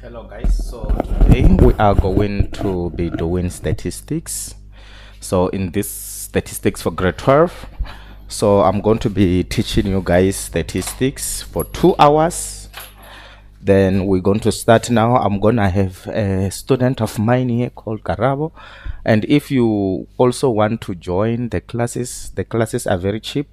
Hello guys, so today we are going to be doing statistics. So in this statistics for grade 12, so I'm going to be teaching you guys statistics for 2 hours. Then we're going to start now. I'm gonna have a student of mine here called Karabo, and if you also want to join the classes are very cheap.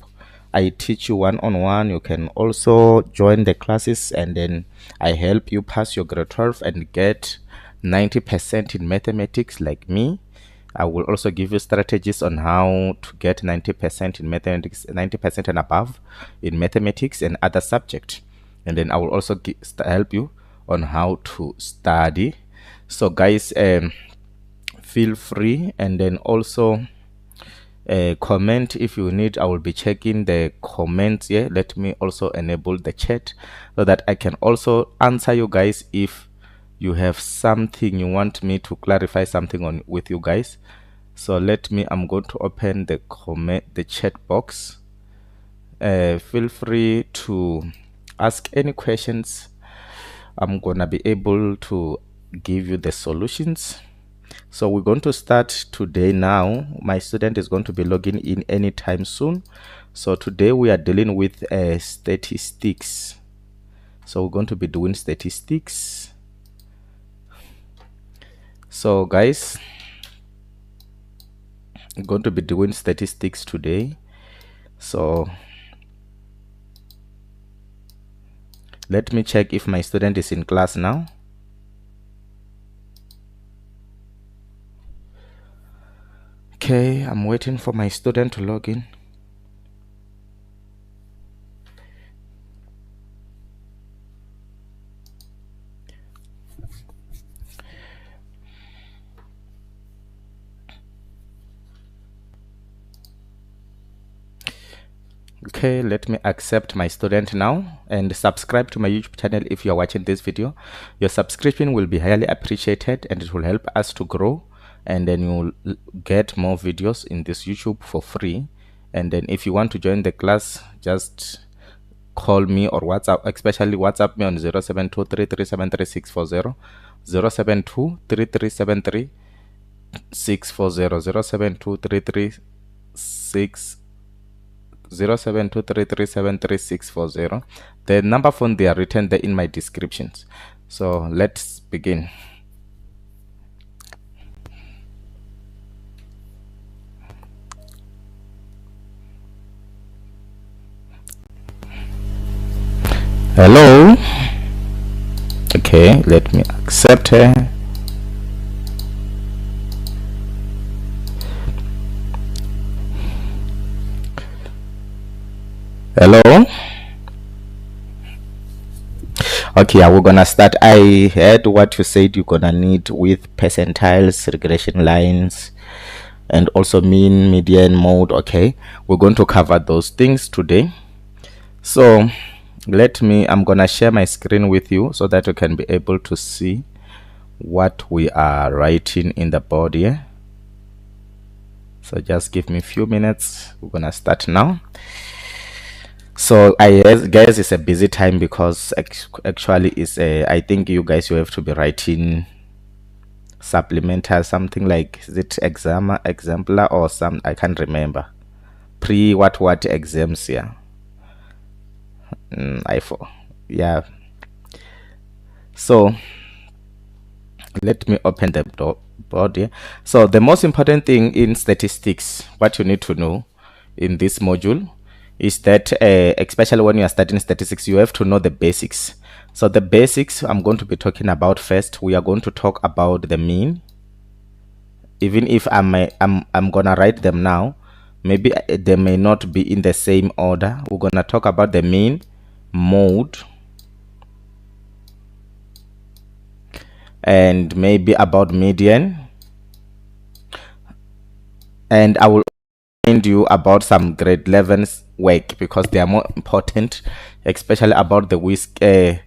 I teach you one-on-one. You can also join the classes, and then I help you pass your grade 12 and get 90% in mathematics like me. I will also give you strategies on how to get 90% in mathematics, 90% and above in mathematics and other subjects. And then I will also help you on how to study. So guys, feel free, and then also comment if you need. I will be checking the comments here. Let me also enable the chat so that I can also answer you guys if you have something you want me to clarify something on with you guys. So I'm going to open the chat box. Feel free to ask any questions. I'm gonna be able to give you the solutions. So we're going to start today now. My student is going to be logging in anytime soon. So today we are dealing with statistics. So we're going to be doing statistics. So guys, I'm going to be doing statistics today. So let me check if my student is in class now. Okay, I'm waiting for my student to log in. Okay, let me accept my student now, and subscribe to my YouTube channel if you're watching this video. Your subscription will be highly appreciated, and it will help us to grow, and then you'll get more videos in this YouTube for free. And then if you want to join the class, just call me or WhatsApp, especially WhatsApp me on 0723373640, 0723373640, 072336 The number phone, they are written there in my descriptions. So let's begin. Hello. Okay, let me accept her. Hello. Okay, we're gonna start. I heard what you said you're gonna need with percentiles, regression lines, and also mean, median, mode. Okay, we're going to cover those things today. So I'm gonna share my screen with you so that you can be able to see what we are writing in the board here. So just give me a few minutes. We're gonna start now. So I guess it's a busy time because actually it's I think you guys, you have to be writing supplemental, something like, is it exemplar or some, I can't remember, pre what exams here. Yeah. So let me open the board here. So the most important thing in statistics, what you need to know in this module, is that especially when you are studying statistics, you have to know the basics. So the basics I'm going to be talking about first. We are going to talk about the mean. Even if I'm gonna write them now, maybe they may not be in the same order. We're gonna talk about the mean, mode, and maybe about median, and I will remind you about some grade 11's work because they are more important, especially about the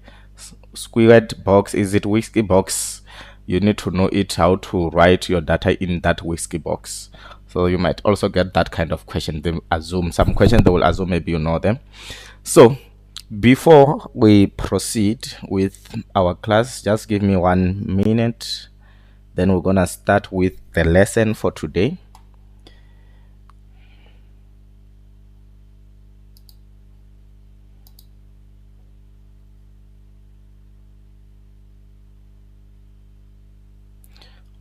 squared box. Is it whiskey box? You need to know it, how to write your data in that whiskey box. So you might also get that kind of question. They assume some questions, they will assume maybe you know them. So Before we proceed with our class, just give me 1 minute. Then we're gonna start with the lesson for today.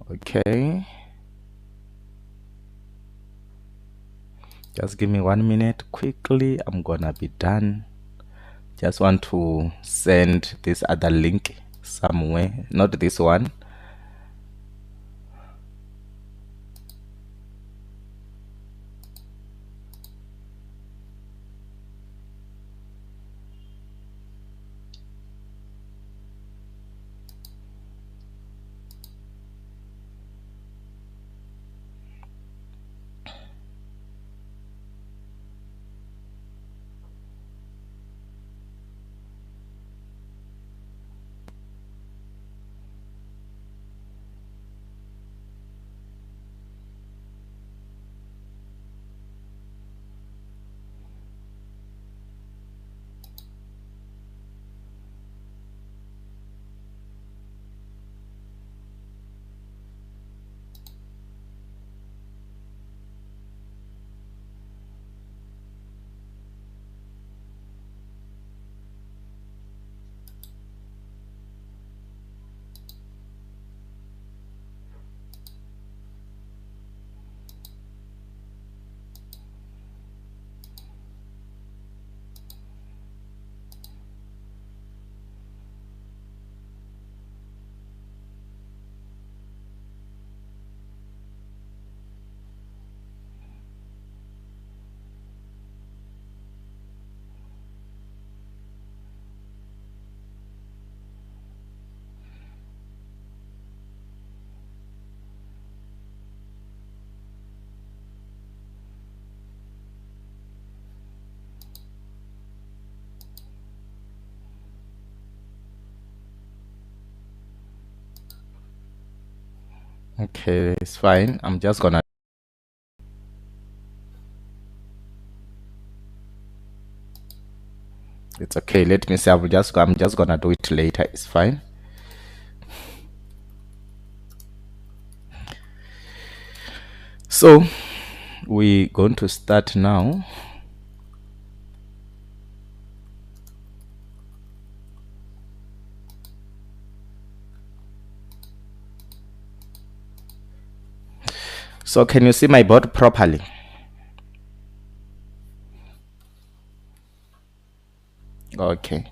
Okay. Just give me 1 minute quickly. I'm gonna be done. Just want to send this other link somewhere, not this one. Okay, it's fine. I'm just gonna. It's okay. Let me say. I'm just gonna do it later. It's fine. So we're going to start now. So can you see my board properly? Okay.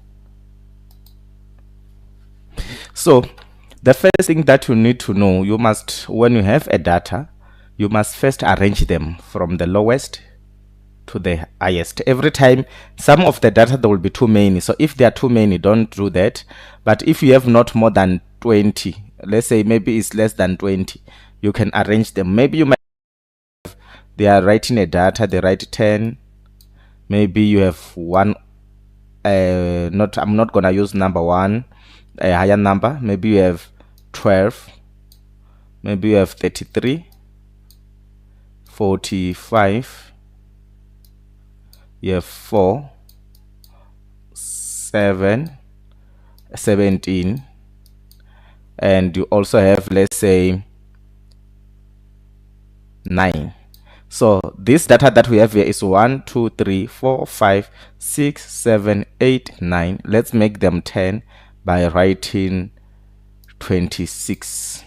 So the first thing that you need to know, you must, when you have a data, you must first arrange them from the lowest to the highest. Every time, some of the data, there will be too many. So if there are too many, don't do that. But if you have not more than 20, let's say maybe it's less than 20, you can arrange them. Maybe you might, they are writing a data, they write 10. Maybe you have one, I'm not gonna use number one, a higher number. Maybe you have 12, maybe you have 33, 45, you have 4, 7, 17, and you also have, let's say, 9. So this data that we have here is 1, 2, 3, 4, 5, 6, 7, 8, 9. Let's make them 10 by writing 26.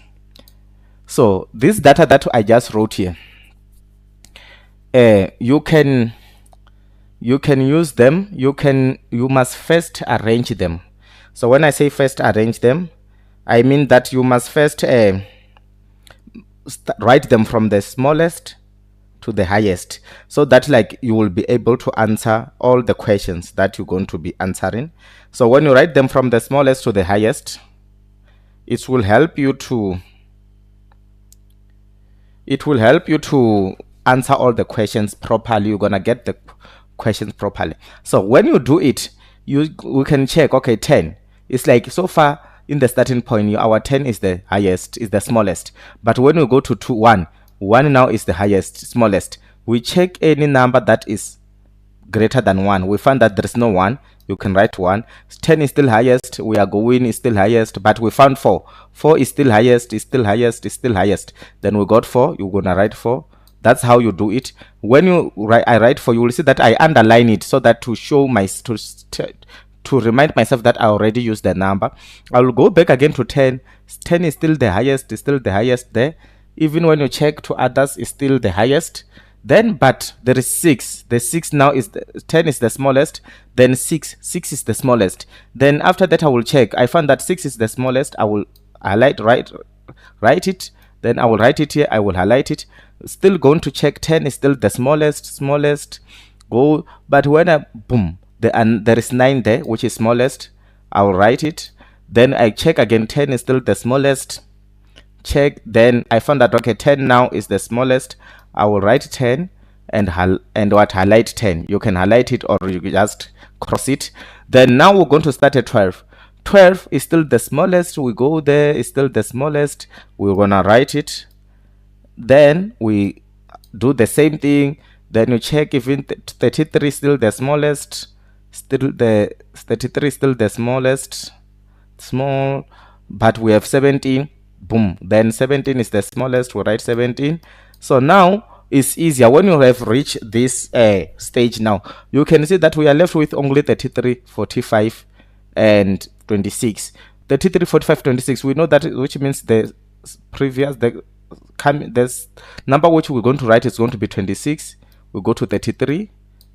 So this data that I just wrote here, you can use them. You must first arrange them. So when I say first arrange them, I mean that you must first write them from the smallest to the highest, so that like you will be able to answer all the questions that you're going to be answering. So when you write them from the smallest to the highest, it will help you to answer all the questions properly. You're gonna get the questions properly. So when you do it, we can check, okay, 10. It's like so far in the starting point, our 10 is the highest, is the smallest. But when we go to 2, 1 now is the highest, smallest. We check any number that is greater than 1. We found that there is no 1. You can write 1. 10 is still highest. We are going is still highest, but we found 4. 4 is still highest, is still highest, is still highest. Then we got 4. You're gonna write 4. That's how you do it. When you write, I write 4, you will see that I underline it so that to show my to remind myself that I already used the number. I will go back again to 10. 10 is still the highest, is still the highest there. Even when you check to others, is still the highest. Then, but there is 6. The 6 now is 10 is the smallest. Then 6 is the smallest. Then after that, I will check. I found that 6 is the smallest. I will highlight, write it. Then I will write it here. I will highlight it. Still going to check. 10 is still the smallest. Go, but when I boom, there is 9 there, which is smallest. I will write it. Then I check again. 10 is still the smallest. Check. Then I found that okay, 10 now is the smallest. I will write 10 and highlight 10. You can highlight it or you just cross it. Then now we're going to start at 12. 12 is still the smallest. We go there, is still the smallest. We're gonna write it. Then we do the same thing. Then you check if 33 is still the smallest. Still the 33 is still the smallest. Small, but we have 17. Boom. Then 17 is the smallest. We write 17. So now it's easier when you have reached this stage. Now you can see that we are left with only 33, 45 and 26. 33, 45, 26. We know that, which means the previous this number which we're going to write is going to be 26. We'll go to 33.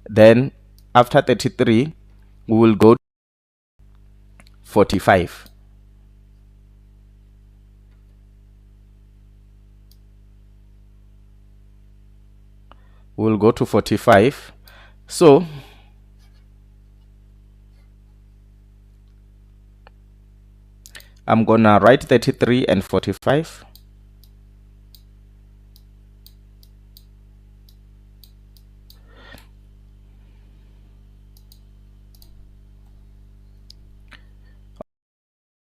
Then after 33 we will go to 45. We'll go to 45. So I'm gonna write 33 and 45.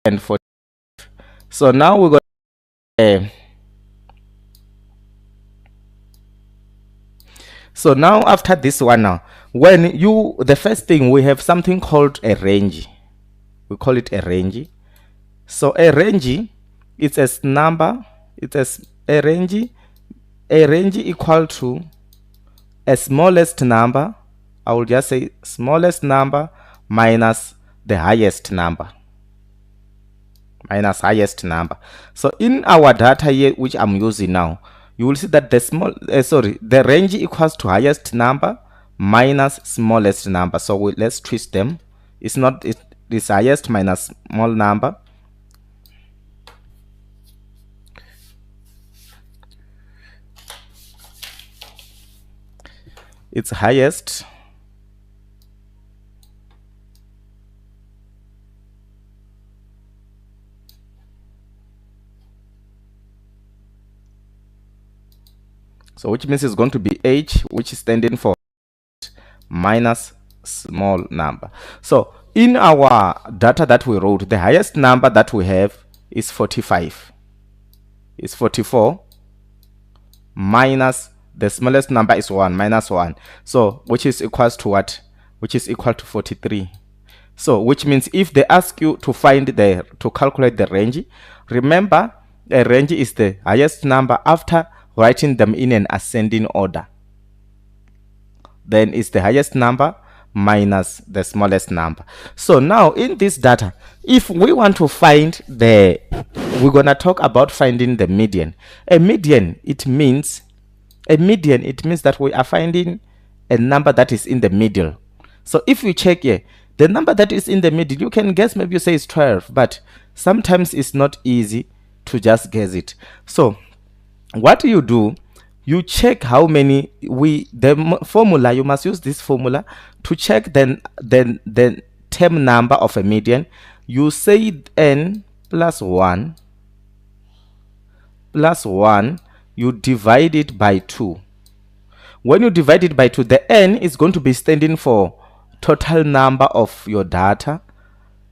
And 45. So now we're going so now after this one, now when you, the first thing, we have something called a range. We call it a range. So a range, it's a number, it's a range equal to a smallest number. I will just say smallest number minus the highest number. Minus highest number. So in our data here, which I'm using now, you will see that the the range equals to highest number minus smallest number. So let's twist them. It's not, it's highest minus small number. It's highest so which means it's going to be H, which is standing for minus small number. So in our data that we wrote, the highest number that we have is 45. Is 44 minus the smallest number is 1, minus 1. So which is equals to what? Which is equal to 43. So which means if they ask you to find to calculate the range, remember a range is the highest number after writing them in an ascending order. Then it's the highest number minus the smallest number. So now in this data, if we want to find we're gonna talk about finding the median. A median, it means that we are finding a number that is in the middle. So if you check here, the number that is in the middle, you can guess, maybe you say it's 12, but sometimes it's not easy to just guess it. So what do? You check how many the formula, you must use this formula to check the term number of a median. You say n plus 1 plus 1, you divide it by 2. When you divide it by 2, the n is going to be standing for total number of your data,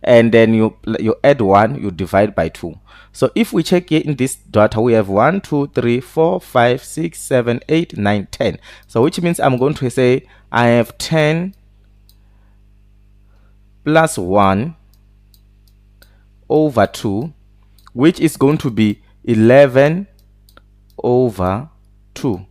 and then you add 1, you divide by 2. So if we check here in this data, we have 1, 2, 3, 4, 5, 6, 7, 8, 9, 10. So which means I'm going to say I have 10 plus 1 over 2, which is going to be 11 over 2.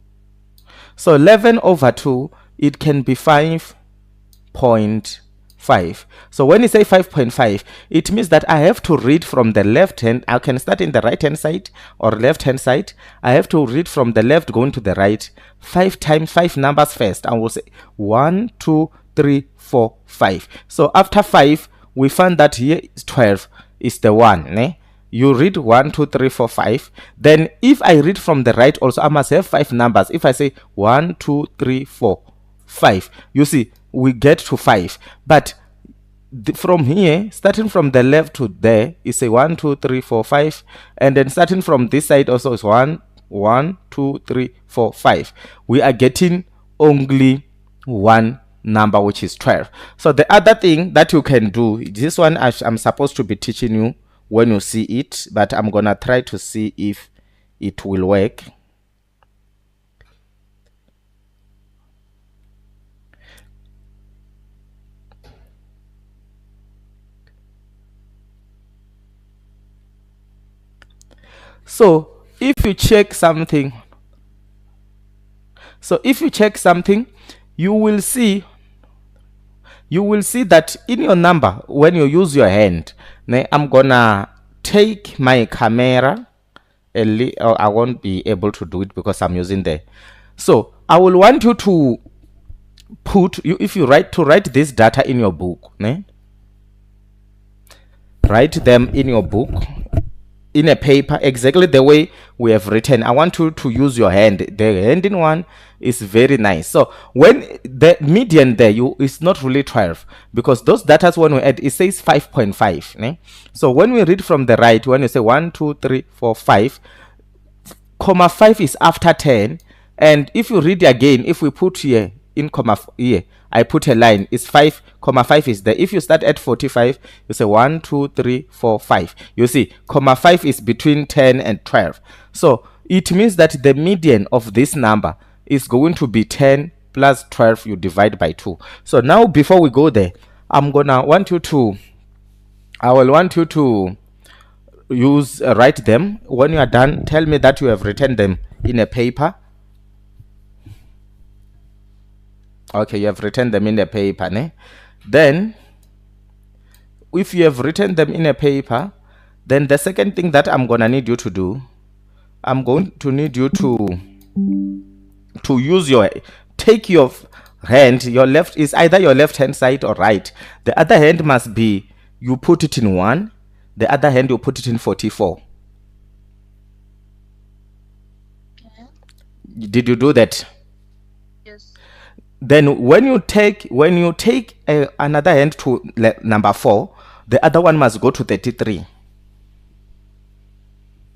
So 11 over 2, it can be 5.5. So when you say 5.5, it means that I have to read from the left hand. I can start in the right hand side or left hand side. I have to read from the left going to the right 5 times 5 numbers first. I will say 1, 2, 3, 4, 5. So after 5, we find that here is 12 is the 1. You read 1, 2, 3, 4, 5. Then if I read from the right also, I must have 5 numbers. If I say 1, 2, 3, 4, 5, you see we get to 5. But from here, starting from the left to there, is a 1, 2, 3, 4, 5. And then starting from this side also is 1, 2, 3, 4, 5. We are getting only one number, which is 12. So the other thing that you can do, this one I'm supposed to be teaching you when you see it, but I'm gonna try to see if it will work. So if you check something, you will see that in your number, when you use your hand, I'm gonna take my camera I won't be able to do it because I'm using the, so I will want you to if you write this data in your book, write them in your book in a paper exactly the way we have written. I want you to use your hand. The handing one is very nice. So when the median there is not really 12, because those data when we add, it says 5.5. So when we read from the right, when you say 1, 2, 3, 4, 5, comma 5 is after 10. And if you read again, if we put here in comma here, I put a line, it's 5, comma 5 is there. If you start at 45, you say 1, 2, 3, 4, 5. You see, comma 5 is between 10 and 12. So it means that the median of this number is going to be 10 plus 12, you divide by 2. So now before we go there, I will want you to use write them. When you are done, tell me that you have written them in a paper. Okay, you have written them in a paper. Then if you have written them in a paper, then the second thing that I'm gonna need you to do, I'm going to need you to use take your hand, your left is either your left hand side or right. The other hand must be, you put it in 1, the other hand you put it in 44. Okay. Did you do that? Yes. Then when you take another hand to number 4, the other one must go to 33.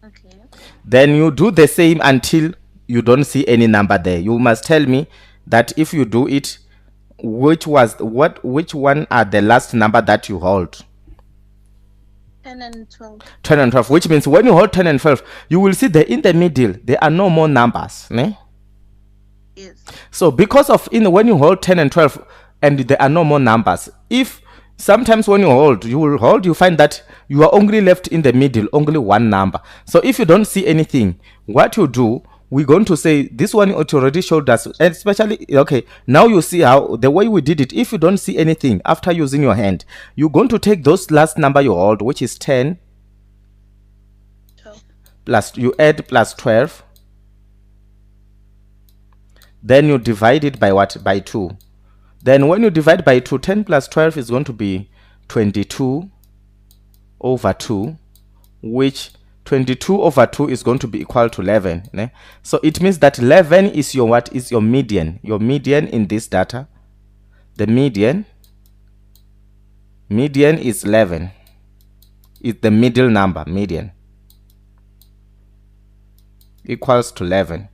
Okay. Then you do the same until you don't see any number there. You must tell me that if you do it, which one are the last number that you hold? 10 and 12. 10 and 12, which means when you hold 10 and 12, you will see that in the middle there are no more numbers. Yes. So because of when you hold 10 and 12 and there are no more numbers, if sometimes when you find that you are only left in the middle, only one number. So if you don't see anything, what you do, we're going to say this one it already showed us, and especially, okay, now you see how the way we did it. If you don't see anything after using your hand, you're going to take those last number you hold, which is 10, 12. Plus you add plus 12, then you divide it by what? By 2. Then when you divide by 2, 10 plus 12 is going to be 22 over 2, which 22 over 2 is going to be equal to 11. So it means that 11 is your what? Is your median. Your median in this data. The median is 11. It's the middle number, median. Equals to 11.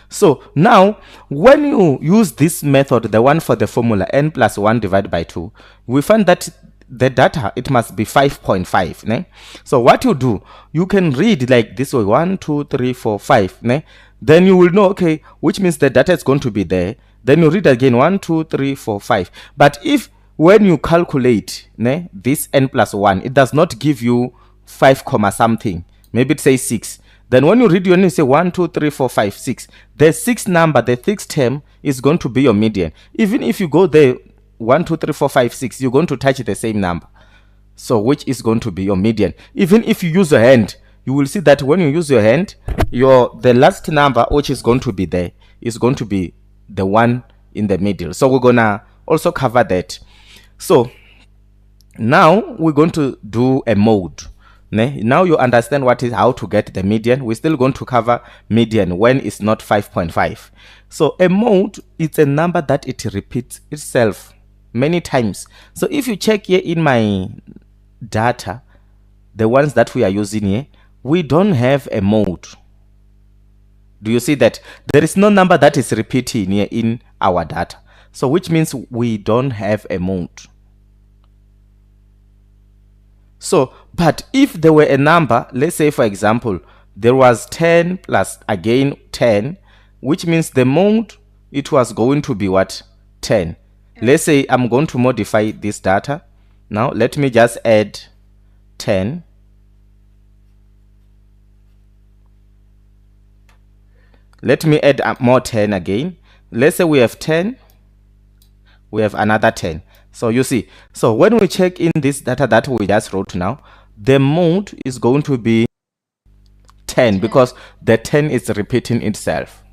So now when you use this method, the one for the formula n plus 1 divided by 2, we find that the data, it must be 5.5. So what you do, you can read like this way, 1, 2, 3, 4, 5. Then you will know, okay, which means the data is going to be there. then you read again 1 2 3 4 5. But if when you calculate this n plus 1, it does not give you 5 comma something, maybe it says 6, then when you read, you only say 1 2 3 4 5 6, the sixth number, the sixth term is going to be your median. Even if you go there 1 2 3 4 5 6, you're going to touch the same number, so which is going to be your median. Even if you use your hand, you will see that when you use your hand, the last number which is going to be there is going to be the one in the middle. So we're gonna also cover that. So now we're going to do a mode. Now you understand how to get the median. We're still going to cover median when it's not 5.5. So a mode, it's a number that it repeats itself many times. So if you check here in my data, the ones that we are using here, we don't have a mode. Do you see that there is no number that is repeating here in our data? So which means we don't have a mode. So, but if there were a number, let's say for example, there was 10 plus again 10, which means the mode, it was going to be what? 10. Let's say I'm going to modify this data. Now let me just add 10. Let me add more 10 again. Let's say we have 10, we have another 10. So you see, so when we check in this data that we just wrote now, the mode is going to be 10 because the 10 is repeating itself.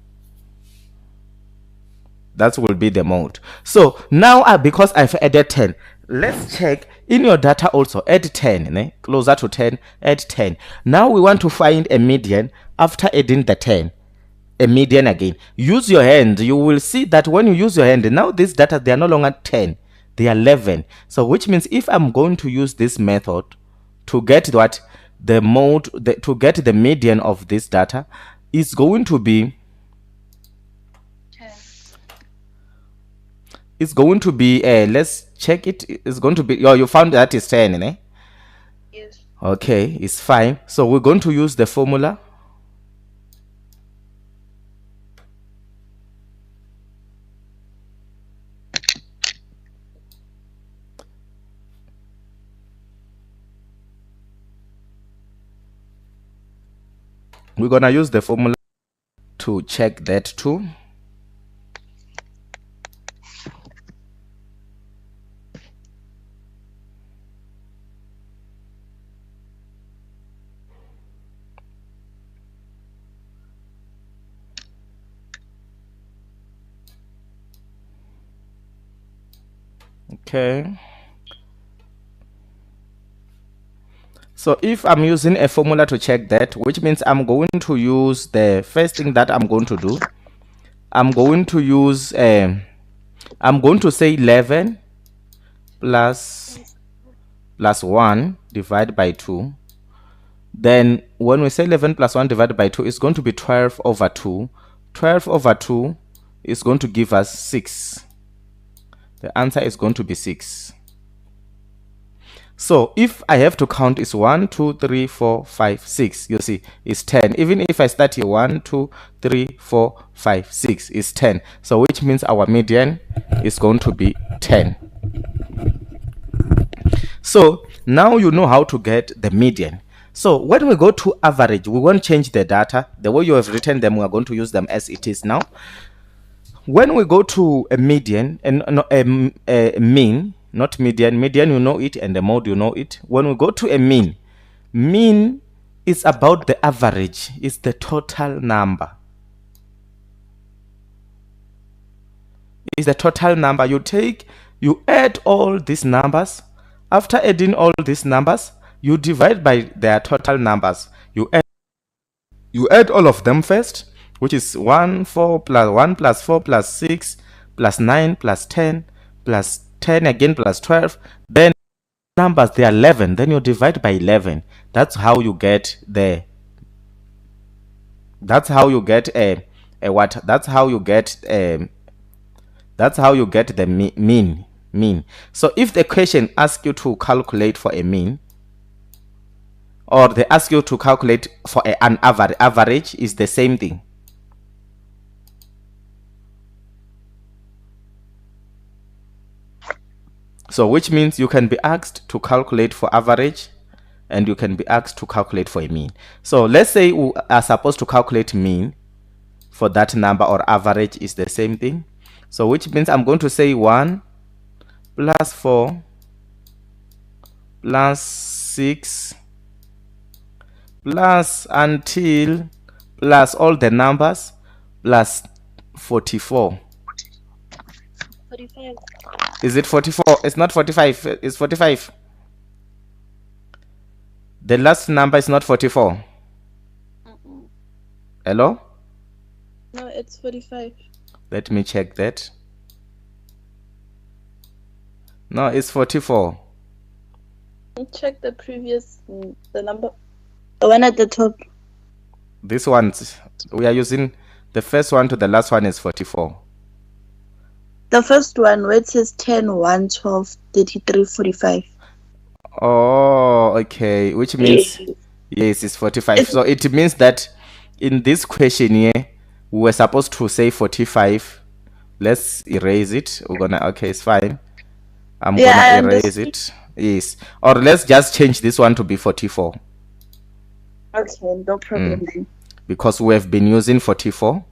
That will be the mode. So now because I've added 10, let's check in your data also. Add 10, closer to 10, add 10. Now we want to find a median after adding the 10. A median again. Use your hand. You will see that when you use your hand, now this data, they are no longer 10, they are 11. So which means if I'm going to use this method to get what the mode, to get the median of this data, is going to be 10. It's going to be let's check it. It's going to be, you found that is 10, Yes. Okay, it's fine. So we're going to use the formula. We're gonna use the formula to check that too. Okay. So if I'm using a formula to check that, which means I'm going to use the first thing that I'm going to do, I'm going to use I'm going to say 11 plus 1 divided by 2. Then when we say 11 plus 1 divided by 2, it's going to be 12 over 2. 12 over 2 is going to give us 6. The answer is going to be 6. So if I have to count, is 1 2 3 4 5 6. You see, it's 10. Even if I start here 1 2 3 4 5 6 is 10. So which means our median is going to be 10. So now you know how to get the median. So when we go to average, we won't change the data. The way you have written them, we are going to use them as it is now. When we go to a median and a mean, not median, you know it, and the mode, you know it. When we go to a mean is about the average, it's the total number. It's the total number. You add all these numbers. After adding all these numbers, you divide by their total numbers. You add all of them first, which is 1 4 plus 1 plus 4 plus 6 plus 9 plus 10 plus 10 again plus 12. Then numbers, they are 11. Then you divide by 11. That's how you get the that's how you get the mean. So if the question asks you to calculate for a mean, or they ask you to calculate for an average is the same thing. So which means you can be asked to calculate for average and you can be asked to calculate for a mean. So let's say we are supposed to calculate mean for that number, or average is the same thing. So which means I'm going to say 1 plus 4 plus 6 plus until plus all the numbers plus 44. 45. Is it 44? It's not 45. It's 45. The last number is not 44. Hello? No, it's 45. Let me check that. No, it's 44. Check the previous, the number, the one at the top. This one, we are using the first one to the last one is 44. The first one where it says 10, 1, 12, 33, 45. Oh, okay. Which means, yes, it's 45. So it means that in this question here, we were supposed to say 45. Let's erase it. We're gonna, okay, it's fine. I'm gonna erase it. Yes. Or let's just change this one to be 44. Okay, no problem then. Because we have been using 44.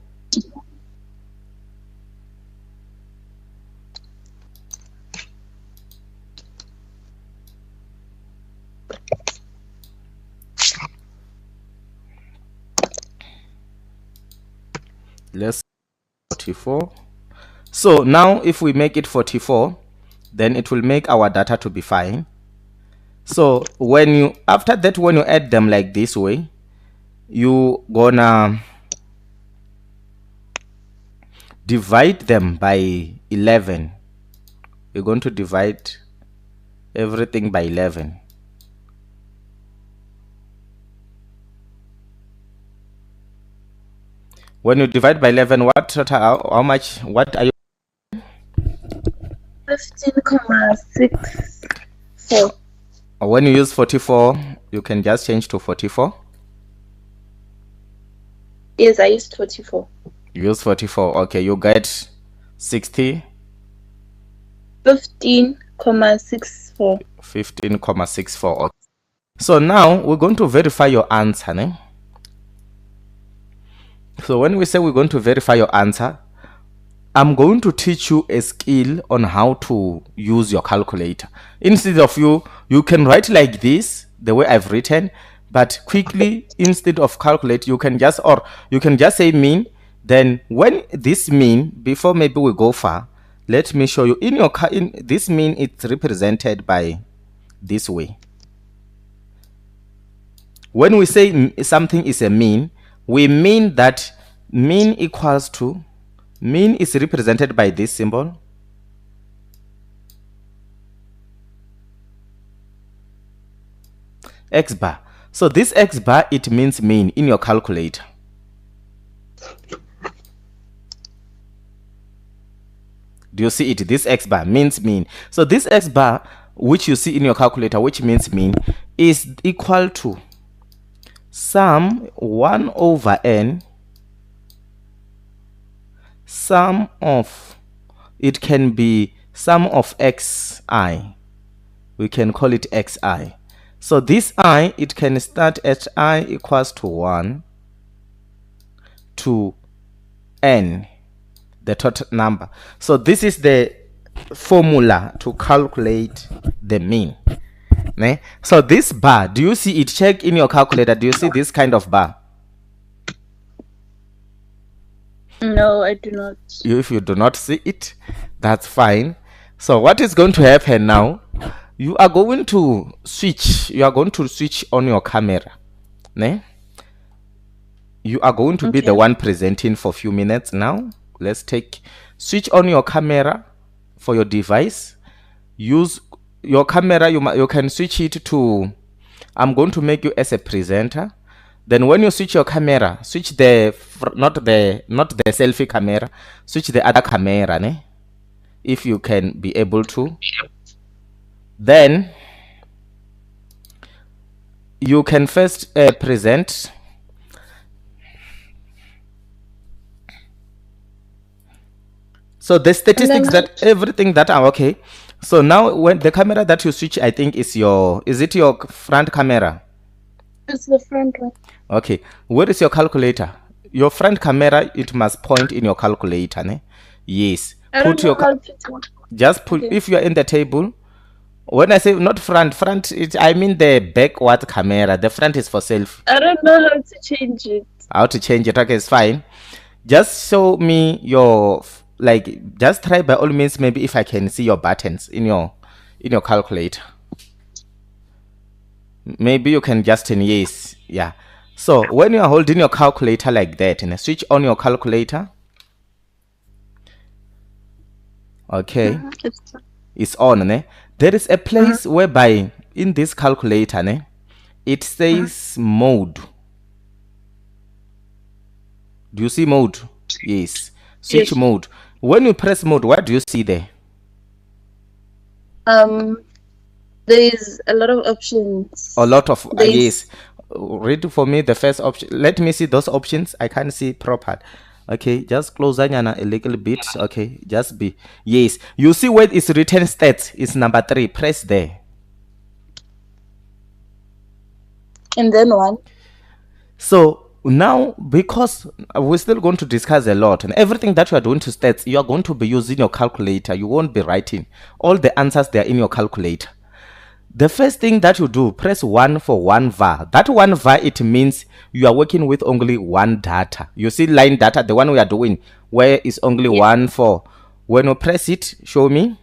Let's 44. So now if we make it 44, then it will make our data to be fine. So when you, after that, when you add them like this way, you gonna divide them by 11. You're going to divide everything by 11. When you divide by 11, what total, how much, what are you? 15,64. When you use 44, you can just change to 44. Yes, I used 44. You use 44. Okay, you get 60. 15,64. 15,64. Okay. So now we're going to verify your answer. Ne? So when we say we're going to verify your answer, I'm going to teach you a skill on how to use your calculator. Instead of you can write like this, the way I've written, but quickly, instead of calculate, you can just say mean. Then when this mean, before maybe we go far, let me show you in this mean, it's represented by this way. When we say something is a mean, we mean that mean equals to, mean is represented by this symbol. X bar. So this X bar, it means mean in your calculator. Do you see it? This X bar means mean. So this X bar, which you see in your calculator, which means mean, is equal to sum 1 over n, sum of, it can be sum of xi. We can call it xi. So this I, it can start at I equals to 1 to n, the total number. So this is the formula to calculate the mean. Ne? So this bar, do you see it? Check in your calculator. Do you see this kind of bar? No, I do not. If you do not see it, that's fine. So what is going to happen now? You are going to switch. You are going to switch on your camera. Ne? You are going to be the one presenting for a few minutes now. Let's switch on your camera for your device. Use your camera. You can switch it to, I'm going to make you as a presenter. Then when you switch your camera, switch the not the selfie camera, switch the other camera, ne? If you can be able to. Then you can first present. So the statistics that everything that are okay. So now when the camera that you switch, I think is it your front camera? It's the front one. Okay, where is your calculator? Your front camera, it must point in your calculator, ne? Yes. I don't know how to. Just put, Okay. if you are in the table, when I say not front, I mean the backward camera. The front is for selfie. I don't know how to change it. How to change it? Okay, it's fine. Just show me your, like, just try by all means, maybe if I can see your buttons in your calculator. Maybe you can just yes, yeah. So when you are holding your calculator like that and switch on your calculator, okay, it's on, ne? There is a place whereby in this calculator, ne, it says mode. Do you see mode? Yes. Switch mode. When you press mode, what do you see there? There's a lot of options. A lot of yes. Read for me the first option. Let me see those options. I can't see proper. Okay, just close a little bit. Okay, just be yes. You see where it's written stats is number 3. Press there. And then one. So now, because we're still going to discuss a lot, and everything that you are doing to stats, you are going to be using your calculator. You won't be writing all the answers. They are in your calculator. The first thing that you do, press 1 for 1 var. That 1 var, it means you are working with only one data. You see line data, the one we are doing, where is only 1 for. When you press it, show me.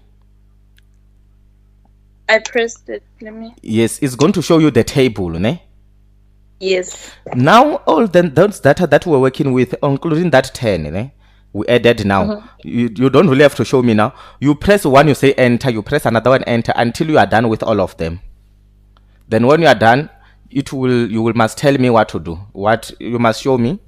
I pressed it. Let me. Yes, it's going to show you the table, ne? Yes. Now all those data that we're working with, including that 10, ne? We added now. You don't really have to show me now. You press 1, you say enter, you press another one, enter, until you are done with all of them. Then when you are done, you must tell me what to do. What you must show me.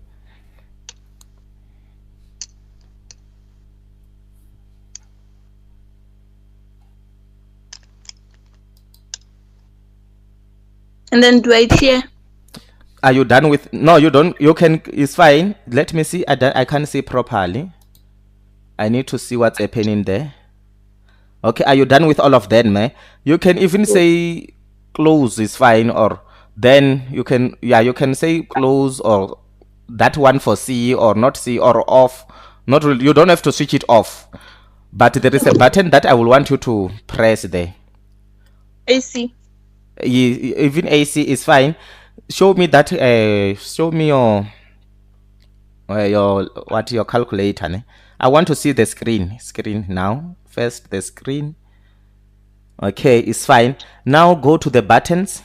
And then do I clear? Are you done with? No, you don't. You can. It's fine. Let me see. I can't see properly. I need to see what's happening there. Okay, are you done with all of them, man? You can even say close is fine, or then you can, yeah, you can say close, or that one for C, or not C, or off. Not really, you don't have to switch it off, but there is a button that I will want you to press there. AC. Even AC is fine. Show me that. Show me your your calculator, ne? I want to see the screen now. First the screen. Okay, it's fine. Now go to the buttons.